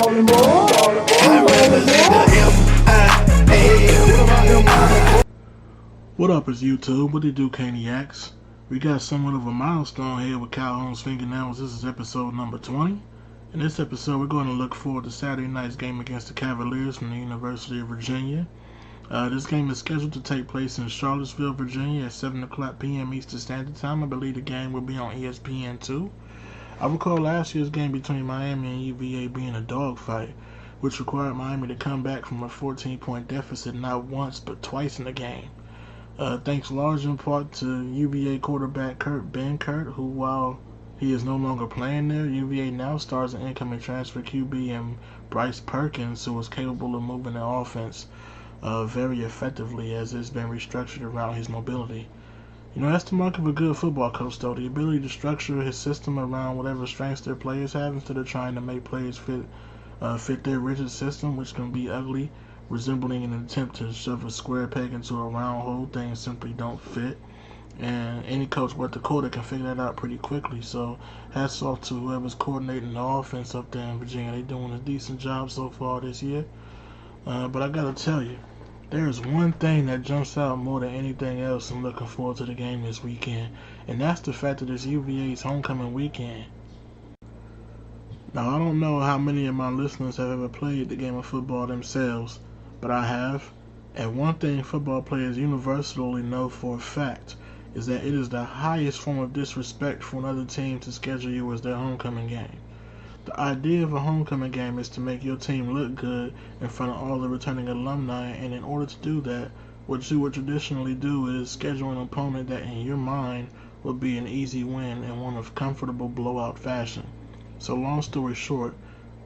What up, is YouTube? What do you do, Caniacs? We got somewhat of a milestone here with Calhoun's Fingernails. This is episode number 20. In this episode, we're going to look forward to Saturday night's game against the Cavaliers from the University of Virginia. This game is scheduled to take place in Charlottesville, Virginia at 7 o'clock p.m. Eastern Standard Time. I believe the game will be on ESPN2. I recall last year's game between Miami and UVA being a dogfight, which required Miami to come back from a 14-point deficit not once but twice in the game. Thanks large in part to UVA quarterback Ben Kurt, who, while he is no longer playing there, UVA now stars an incoming transfer QB in Bryce Perkins, who is capable of moving the offense very effectively as it's been restructured around his mobility. You know, that's the mark of a good football coach, though, the ability to structure his system around whatever strengths their players have instead of trying to make players fit their rigid system, which can be ugly, resembling an attempt to shove a square peg into a round hole. Things simply don't fit, and any coach worth the quarter can figure that out pretty quickly. So hats off to whoever's coordinating the offense up there in Virginia. They're doing a decent job so far this year. But I gotta tell you, there's one thing that jumps out more than anything else I'm looking forward to the game this weekend, and that's the fact that it's UVA's homecoming weekend. Now, I don't know how many of my listeners have ever played the game of football themselves, but I have. And one thing football players universally know for a fact is that it is the highest form of disrespect for another team to schedule you as their homecoming game. The idea of a homecoming game is to make your team look good in front of all the returning alumni, and in order to do that, what you would traditionally do is schedule an opponent that in your mind would be an easy win in one of comfortable blowout fashion. So long story short,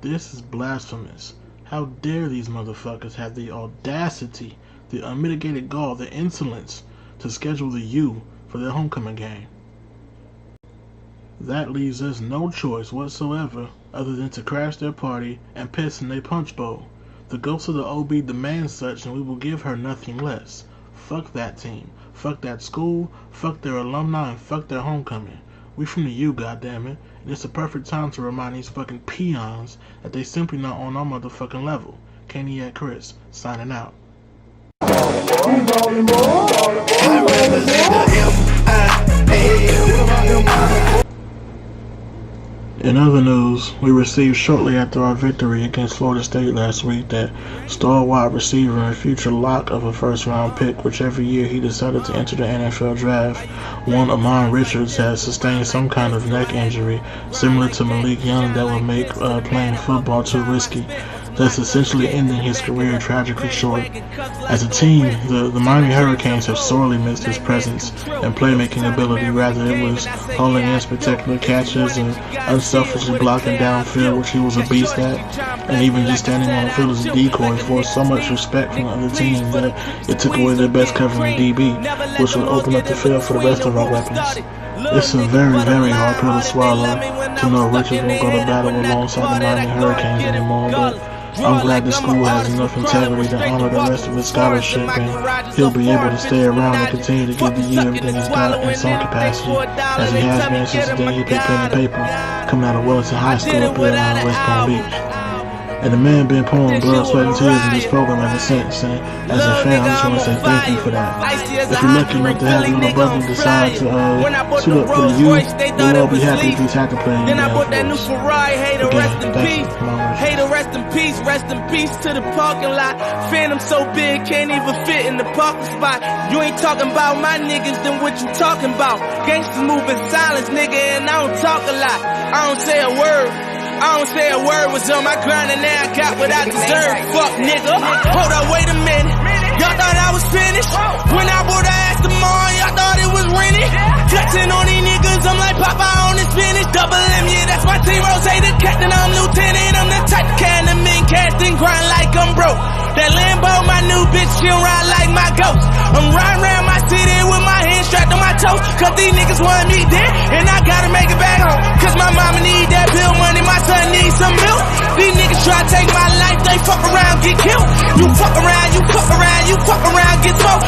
this is blasphemous. How dare these motherfuckers have the audacity, the unmitigated gall, the insolence to schedule the U for their homecoming game? That leaves us no choice whatsoever other than to crash their party and piss in their punch bowl. The ghost of the OB demands such, and we will give her nothing less. Fuck that team, fuck that school, fuck their alumni, and fuck their homecoming. We from the U, goddammit, and it's the perfect time to remind these fucking peons that they simply not on our motherfucking level. Caniac Chris, signing out. In other news, we received shortly after our victory against Florida State last week that star wide receiver and future lock of a first-round pick, whichever year he decided to enter the NFL draft, one Amon Richards, has sustained some kind of neck injury similar to Malik Young that would make playing football too risky. That's essentially ending his career tragically short. As a team, the Miami Hurricanes have sorely missed his presence and playmaking ability. Rather, it was hauling in spectacular catches and unselfishly blocking downfield, which he was a beast at, and even just standing on the field as a decoy forced so much respect from the other team that it took away their best covering DB, which would open up the field for the rest of our weapons. It's a very, very hard pill to swallow to know Richards won't go to battle alongside the Miami Hurricanes anymore, but I'm glad the school has enough integrity to honor the rest of his scholarship, and he'll be able to stay around and continue to give the year everything he's got in some capacity, as he has been since the day he picked pen and paper coming out of Wellington High School up here in West Palm Beach. And the man been pouring blood, sweat, and tears in this program ever since, and as a fan, I just want to say thank you for that. If you're lucky enough to have your little brother decide to suit up for the youth, we'll all be happy if he's happy to play in the NFL. Again, thank you. Hater, rest in peace to the parking lot. Phantom so big, can't even fit in the parking spot. You ain't talking about my niggas, then what you talking about? Gangsters moving silence, nigga, and I don't talk a lot. I don't say a word. Was on my grind and now I got what I deserve. Fuck nigga. Hold up, wait a minute. Y'all thought I was finished? When I bought the Aston Martin, y'all thought it was rented? Flexing on these niggas, I'm like Papa on the spinach. Double M, yeah, that's my team. Rose, the captain, I'm lieutenant. I'm the type of can the men cast and grind like I'm broke. That Lambo, my new bitch, she'll ride like my ghost. I'm riding around my city with my hands strapped on my toes. Cause these niggas want me dead, and I gotta make it back home. Cause my mama need that bill money, my son needs some milk. These niggas try to take my life, they fuck around, get killed. You fuck around, get smoked.